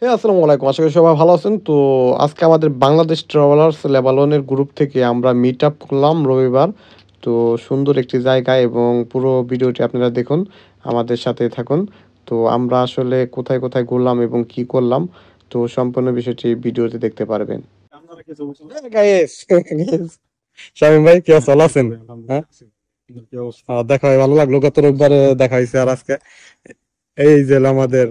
হ্যাঁ, আসসালামু আলাইকুম। আশা করি সবাই ভালো আছেন। তো আজকে আমাদের বাংলাদেশ ট্রাভেলার্স লেবাননের গ্রুপ থেকে আমরা মিট আপ করলাম রবিবার। তো সুন্দর একটি জায়গায় এবং পুরো ভিডিওটি আপনারা দেখুন, আমাদের সাথে থাকুন। তো আমরা আসলে কোথায়, কোথায় ঘুরলাম এবং কি করলাম, তো সম্পূর্ণ বিষয়টি ভিডিওতে দেখতে পারবেন। হ্যাঁ, গাইস, গাইস। শামীম ভাই কি অবস্থা? ভালো আছেন? হ্যাঁ? দেখা হয় ভালো লাগলো। গত রোববারে দেখা হয়েছে আর আজকে এই যে আমাদের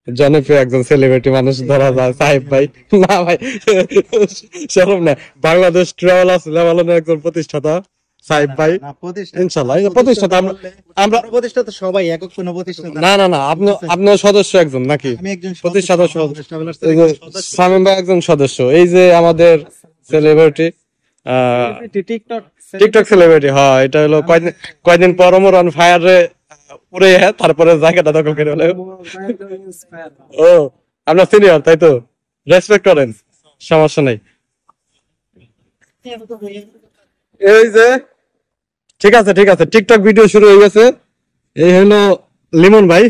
জনপ্রিয় একজন সেলিব্রিটি মানুষ ধরা যায় সাহেব ভাই। না ভাই, সেরকম না। বাংলাদেশ ট্রাভেলার্স লেবাননের একজন প্রতিষ্ঠাতা সাহেব ভাই। ইনশাল্লাহ এই যে প্রতিষ্ঠাতা আমরা আমরা প্রতিষ্ঠাতা সবাই একক কোনো প্রতিষ্ঠাতা না না না, আপনি আপনিও সদস্য একজন নাকি? আমি একজন প্রতিষ্ঠাতা বাংলাদেশ ট্রাভেলার্স এই এর যে একজন সদস্য। সামিম ভাই একজন সদস্য। এই যে আমাদের সেলিব্রিটি টিকটক টিকটক সেলিব্রিটি, হ্যাঁ এটা হলো কয়দিন কয়দিন পর ওমর অন ফায়ারে পুরে তারপরে জায়গাটা দখল করে হলো। ও, আপনার সিনিয়র তাই তো, রেসপেক্ট করেন, সমস্যা নেই। এই যে ঠিক আছে ঠিক আছে, টিকটক ভিডিও শুরু হয়ে গেছে। এই হলো লিমন ভাই,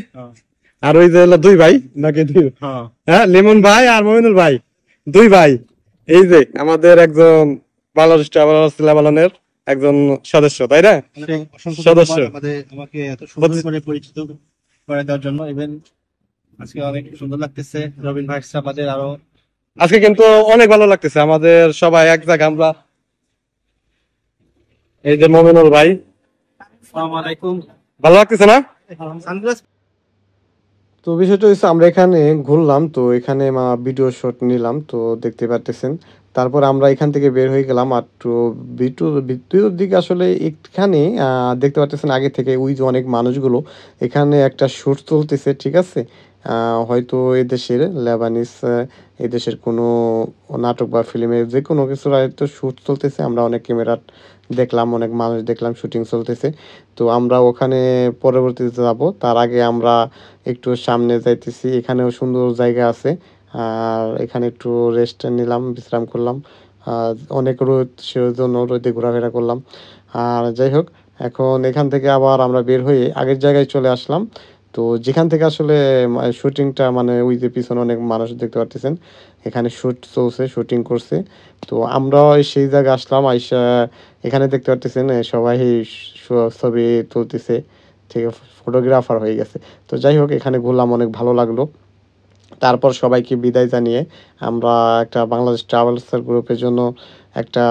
আর ওই যে হলো দুই ভাই নাকি দুই, হ্যাঁ লিমন ভাই আর মমিনুল ভাই, দুই ভাই। এই যে আমাদের একজন বাংলাদেশ ট্রাভেলার্স লেবাননের একজন সদস্য, তাই না? অসংখ্য সদস্য। ধন্যবাদ আমাকে এত সুন্দর করে পরিচিত করে দেওয়ার জন্য। ইভেন আজকে অনেক সুন্দর লাগতেছে। রবিন ভাই আমাদের আরো আজকে কিন্তু অনেক ভালো লাগতেছে, আমাদের সবাই এক জায়গায় আমরা। এই যে মমিনুল ভাই, আসসালামু আলাইকুম। ভালো লাগতেছে না? সানগ্লাস তো বিষয়টা হচ্ছে আমরা এখানে ঘুরলাম, তো এখানে ভিডিও শট নিলাম, তো দেখতে পারতেছেন। তারপর আমরা এখান থেকে বের হয়ে গেলাম আর তো ভিতরের দিকে আসলে এখানে দেখতে পারতেছেন আগে থেকে ওই যে অনেক মানুষগুলো এখানে একটা শুট চলতেছে, ঠিক আছে। হয়তো এদেশের লেবানিস এদেশের কোনো নাটক বা ফিল্মের যে কোনো কিছুর হয়তো শুট চলতেছে। আমরা অনেক ক্যামেরা দেখলাম, অনেক মানুষ দেখলাম, শুটিং চলতেছে। তো আমরা ওখানে পরবর্তীতে যাব, তার আগে আমরা একটু সামনে যাইতেছি। এখানেও সুন্দর জায়গা আছে, আর এখানে একটু রেস্ট নিলাম, বিশ্রাম করলাম। অনেক রোদ, সেজন্য রোদে ঘোরাফেরা করলাম। আর যাই হোক, এখন এখান থেকে আবার আমরা বের হয়ে আগের জায়গায় চলে আসলাম। তো যেখান থেকে আসলে শুটিংটা, মানে ওই যে পিছনে অনেক মানুষ দেখতে পারতেছেন, এখানে শুট চলছে, শুটিং করছে। তো আমরাও সেই জায়গায় আসলাম, আইসা এখানে দেখতে পারতেছেন সবাই ছবি তুলতেছে, ঠিক ফটোগ্রাফার হয়ে গেছে। তো যাই হোক, এখানে ঘুরলাম, অনেক ভালো লাগলো। তারপর সবাইকে বিদায় জানিয়ে আমরা একটা বাংলাদেশ ট্রাভেলসের গ্রুপের জন্য একটা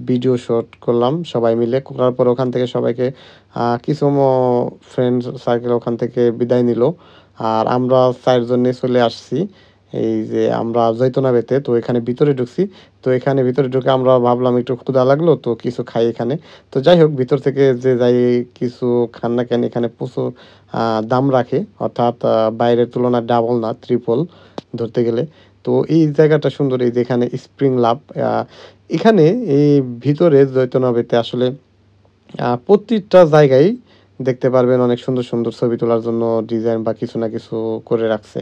ভিডিও শুট করলাম সবাই মিলে। করার পর ওখান থেকে সবাইকে কিছু ফ্রেন্ড সার্কেল ওখান থেকে বিদায় নিল। আর আমরা 4 জন নিয়ে চলে আসছি এই যে আমরা জৈতনাবেতে। তো এখানে ভিতরে ঢুকছি। তো এখানে ভিতরে ঢুকে আমরা ভাবলাম একটু ক্ষুধা লাগলো, তো কিছু খাই এখানে। তো যাই হোক, ভিতর থেকে যে যাই কিছু খান না কেন, এখানে প্রচুর দাম রাখে, অর্থাৎ বাইরের তুলনায় ডাবল না, ট্রিপল ধরতে গেলে। তো এই জায়গাটা সুন্দর, এই যেখানে স্প্রিং লাভ, এখানে এই ভিতরে জৈতনাবেতে আসলে প্রতিটা জায়গায় দেখতে পারবেন অনেক সুন্দর সুন্দর ছবি তোলার জন্য ডিজাইন বা কিছু না কিছু করে রাখছে।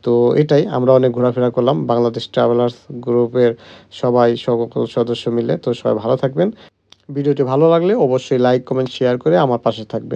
তো এটাই, আমরা অনেক ঘোরাফেরা করলাম বাংলাদেশ ট্রাভেলার্স গ্রুপের সবাই, সকল সদস্য মিলে। তো সবাই ভালো থাকবেন। ভিডিওটি ভালো লাগলে অবশ্যই লাইক কমেন্ট শেয়ার করে আমার পাশে থাকবেন।